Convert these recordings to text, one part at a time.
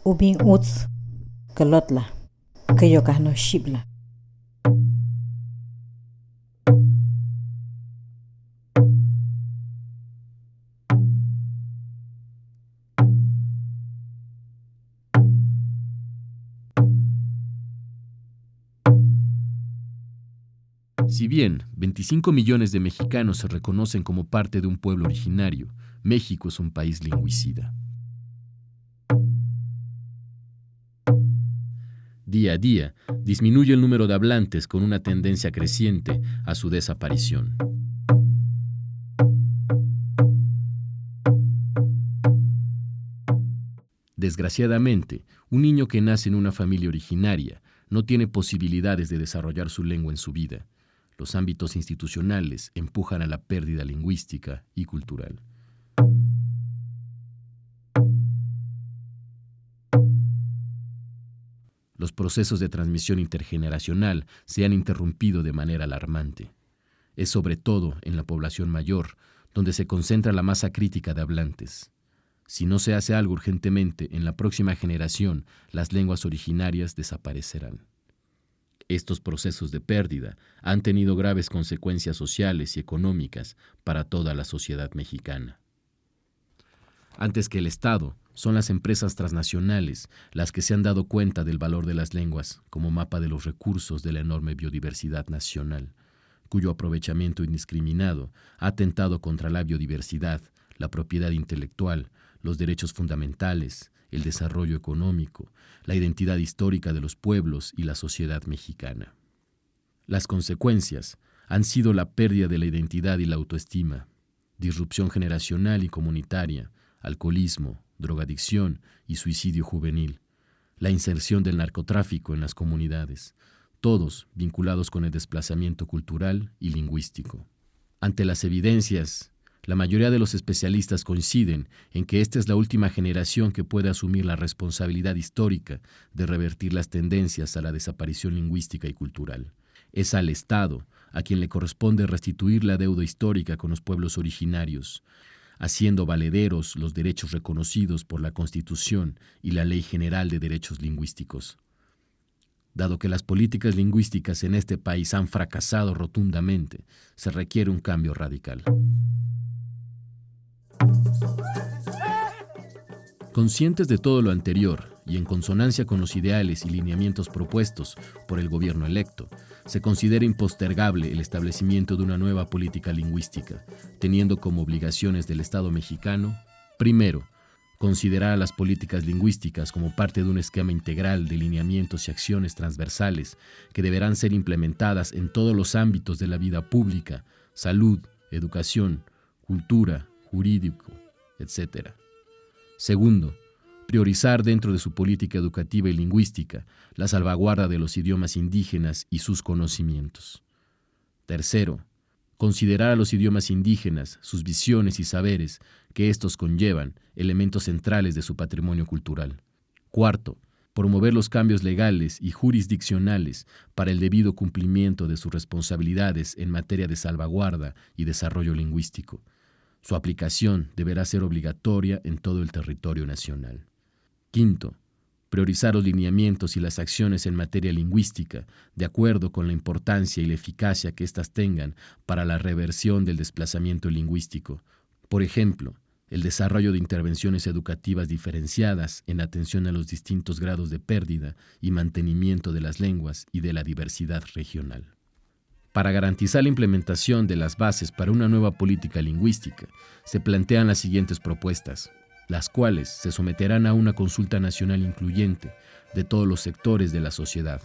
ubin uts kelotla keyokahno shibla. Si bien 25 millones de mexicanos se reconocen como parte de un pueblo originario, México es un país lingüicida. Día a día, disminuye el número de hablantes con una tendencia creciente a su desaparición. Desgraciadamente, un niño que nace en una familia originaria no tiene posibilidades de desarrollar su lengua en su vida. Los ámbitos institucionales empujan a la pérdida lingüística y cultural. Los procesos de transmisión intergeneracional se han interrumpido de manera alarmante. Es sobre todo en la población mayor donde se concentra la masa crítica de hablantes. Si no se hace algo urgentemente, en la próxima generación las lenguas originarias desaparecerán. Estos procesos de pérdida han tenido graves consecuencias sociales y económicas para toda la sociedad mexicana. Antes que el Estado, son las empresas transnacionales las que se han dado cuenta del valor de las lenguas como mapa de los recursos de la enorme biodiversidad nacional, cuyo aprovechamiento indiscriminado ha atentado contra la biodiversidad, la propiedad intelectual, los derechos fundamentales, el desarrollo económico, la identidad histórica de los pueblos y la sociedad mexicana. Las consecuencias han sido la pérdida de la identidad y la autoestima, disrupción generacional y comunitaria, alcoholismo, drogadicción y suicidio juvenil, la inserción del narcotráfico en las comunidades, todos vinculados con el desplazamiento cultural y lingüístico. Ante las evidencias, la mayoría de los especialistas coinciden en que esta es la última generación que puede asumir la responsabilidad histórica de revertir las tendencias a la desaparición lingüística y cultural. Es al Estado a quien le corresponde restituir la deuda histórica con los pueblos originarios, haciendo valederos los derechos reconocidos por la Constitución y la Ley General de Derechos Lingüísticos. Dado que las políticas lingüísticas en este país han fracasado rotundamente, se requiere un cambio radical. Conscientes de todo lo anterior y en consonancia con los ideales y lineamientos propuestos por el gobierno electo, se considera impostergable el establecimiento de una nueva política lingüística, teniendo como obligaciones del Estado mexicano, primero, considerar a las políticas lingüísticas como parte de un esquema integral de lineamientos y acciones transversales que deberán ser implementadas en todos los ámbitos de la vida pública, salud, educación, cultura, jurídico, etc. Segundo, priorizar dentro de su política educativa y lingüística la salvaguarda de los idiomas indígenas y sus conocimientos. Tercero, considerar a los idiomas indígenas, sus visiones y saberes que estos conllevan, elementos centrales de su patrimonio cultural. Cuarto, promover los cambios legales y jurisdiccionales para el debido cumplimiento de sus responsabilidades en materia de salvaguarda y desarrollo lingüístico. Su aplicación deberá ser obligatoria en todo el territorio nacional. Quinto, priorizar los lineamientos y las acciones en materia lingüística de acuerdo con la importancia y la eficacia que éstas tengan para la reversión del desplazamiento lingüístico. Por ejemplo, el desarrollo de intervenciones educativas diferenciadas en atención a los distintos grados de pérdida y mantenimiento de las lenguas y de la diversidad regional. Para garantizar la implementación de las bases para una nueva política lingüística, se plantean las siguientes propuestas, las cuales se someterán a una consulta nacional incluyente de todos los sectores de la sociedad,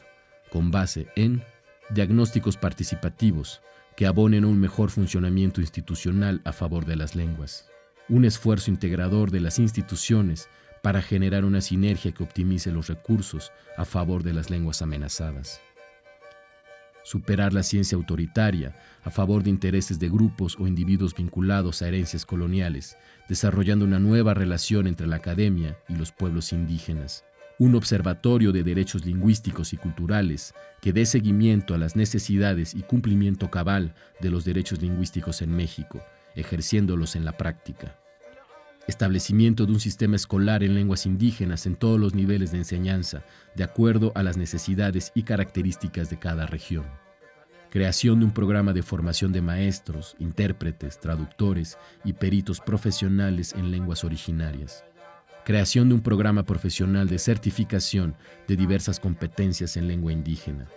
con base en diagnósticos participativos que abonen a un mejor funcionamiento institucional a favor de las lenguas, un esfuerzo integrador de las instituciones para generar una sinergia que optimice los recursos a favor de las lenguas amenazadas, superar la ciencia autoritaria a favor de intereses de grupos o individuos vinculados a herencias coloniales, desarrollando una nueva relación entre la academia y los pueblos indígenas. Un observatorio de derechos lingüísticos y culturales que dé seguimiento a las necesidades y cumplimiento cabal de los derechos lingüísticos en México, ejerciéndolos en la práctica. Establecimiento de un sistema escolar en lenguas indígenas en todos los niveles de enseñanza, de acuerdo a las necesidades y características de cada región. Creación de un programa de formación de maestros, intérpretes, traductores y peritos profesionales en lenguas originarias. Creación de un programa profesional de certificación de diversas competencias en lengua indígena.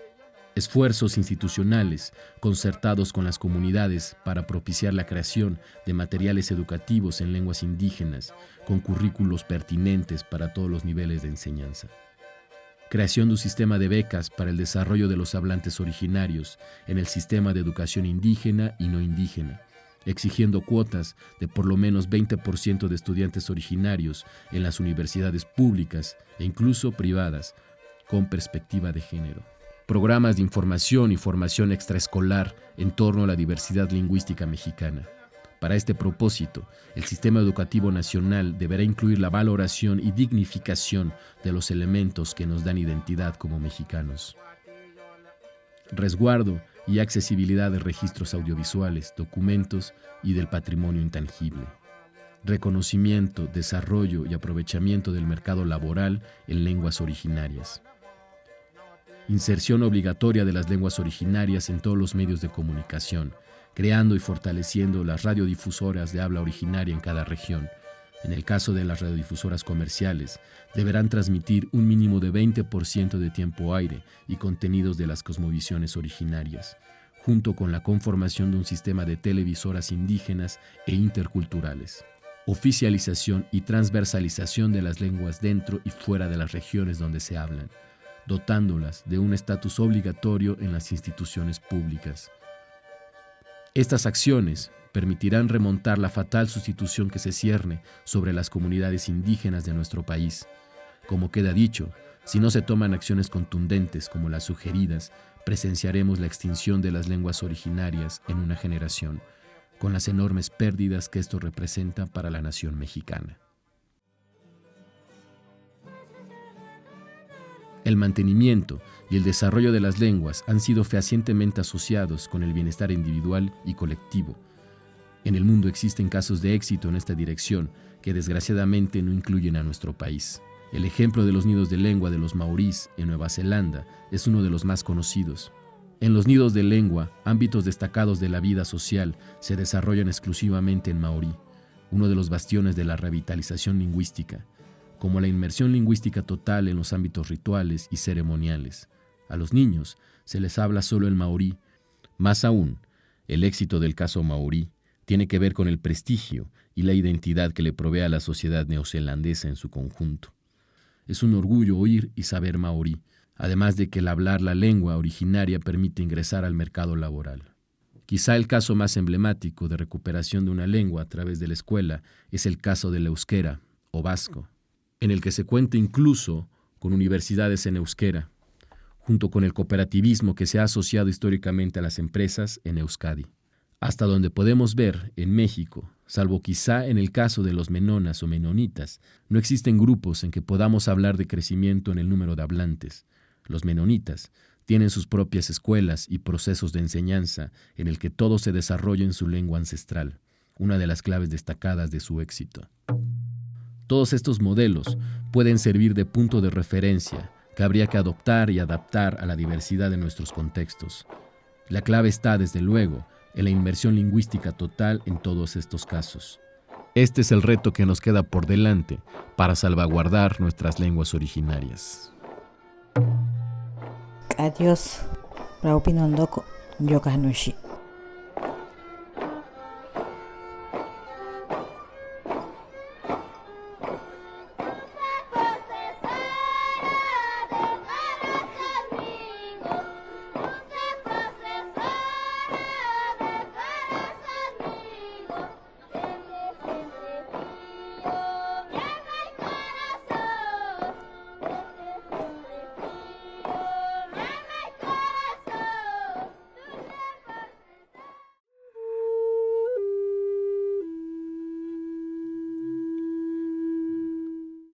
Esfuerzos institucionales concertados con las comunidades para propiciar la creación de materiales educativos en lenguas indígenas con currículos pertinentes para todos los niveles de enseñanza. Creación de un sistema de becas para el desarrollo de los hablantes originarios en el sistema de educación indígena y no indígena, exigiendo cuotas de por lo menos 20% de estudiantes originarios en las universidades públicas e incluso privadas, con perspectiva de género. Programas de información y formación extraescolar en torno a la diversidad lingüística mexicana. Para este propósito, el sistema educativo nacional deberá incluir la valoración y dignificación de los elementos que nos dan identidad como mexicanos. Resguardo y accesibilidad de registros audiovisuales, documentos y del patrimonio intangible. Reconocimiento, desarrollo y aprovechamiento del mercado laboral en lenguas originarias. Inserción obligatoria de las lenguas originarias en todos los medios de comunicación, creando y fortaleciendo las radiodifusoras de habla originaria en cada región. En el caso de las radiodifusoras comerciales, deberán transmitir un mínimo de 20% de tiempo aire y contenidos de las cosmovisiones originarias, junto con la conformación de un sistema de televisoras indígenas e interculturales. Oficialización y transversalización de las lenguas dentro y fuera de las regiones donde se hablan, dotándolas de un estatus obligatorio en las instituciones públicas. Estas acciones permitirán remontar la fatal sustitución que se cierne sobre las comunidades indígenas de nuestro país. Como queda dicho, si no se toman acciones contundentes como las sugeridas, presenciaremos la extinción de las lenguas originarias en una generación, con las enormes pérdidas que esto representa para la nación mexicana. El mantenimiento y el desarrollo de las lenguas han sido fehacientemente asociados con el bienestar individual y colectivo. En el mundo existen casos de éxito en esta dirección que desgraciadamente no incluyen a nuestro país. El ejemplo de los nidos de lengua de los maorís en Nueva Zelanda es uno de los más conocidos. En los nidos de lengua, ámbitos destacados de la vida social se desarrollan exclusivamente en maorí, uno de los bastiones de la revitalización lingüística, como la inmersión lingüística total en los ámbitos rituales y ceremoniales. A los niños se les habla solo en maorí. Más aún, el éxito del caso maorí tiene que ver con el prestigio y la identidad que le provee a la sociedad neozelandesa en su conjunto. Es un orgullo oír y saber maorí, además de que el hablar la lengua originaria permite ingresar al mercado laboral. Quizá el caso más emblemático de recuperación de una lengua a través de la escuela es el caso del euskera o vasco, en el que se cuenta incluso con universidades en euskera, junto con el cooperativismo que se ha asociado históricamente a las empresas en Euskadi. Hasta donde podemos ver, en México, salvo quizá en el caso de los menonas o menonitas, no existen grupos en que podamos hablar de crecimiento en el número de hablantes. Los menonitas tienen sus propias escuelas y procesos de enseñanza en el que todo se desarrolla en su lengua ancestral, una de las claves destacadas de su éxito. Todos estos modelos pueden servir de punto de referencia que habría que adoptar y adaptar a la diversidad de nuestros contextos. La clave está, desde luego, en la inmersión lingüística total en todos estos casos. Este es el reto que nos queda por delante para salvaguardar nuestras lenguas originarias. Adiós. Raupinondoko, Yokanoshi.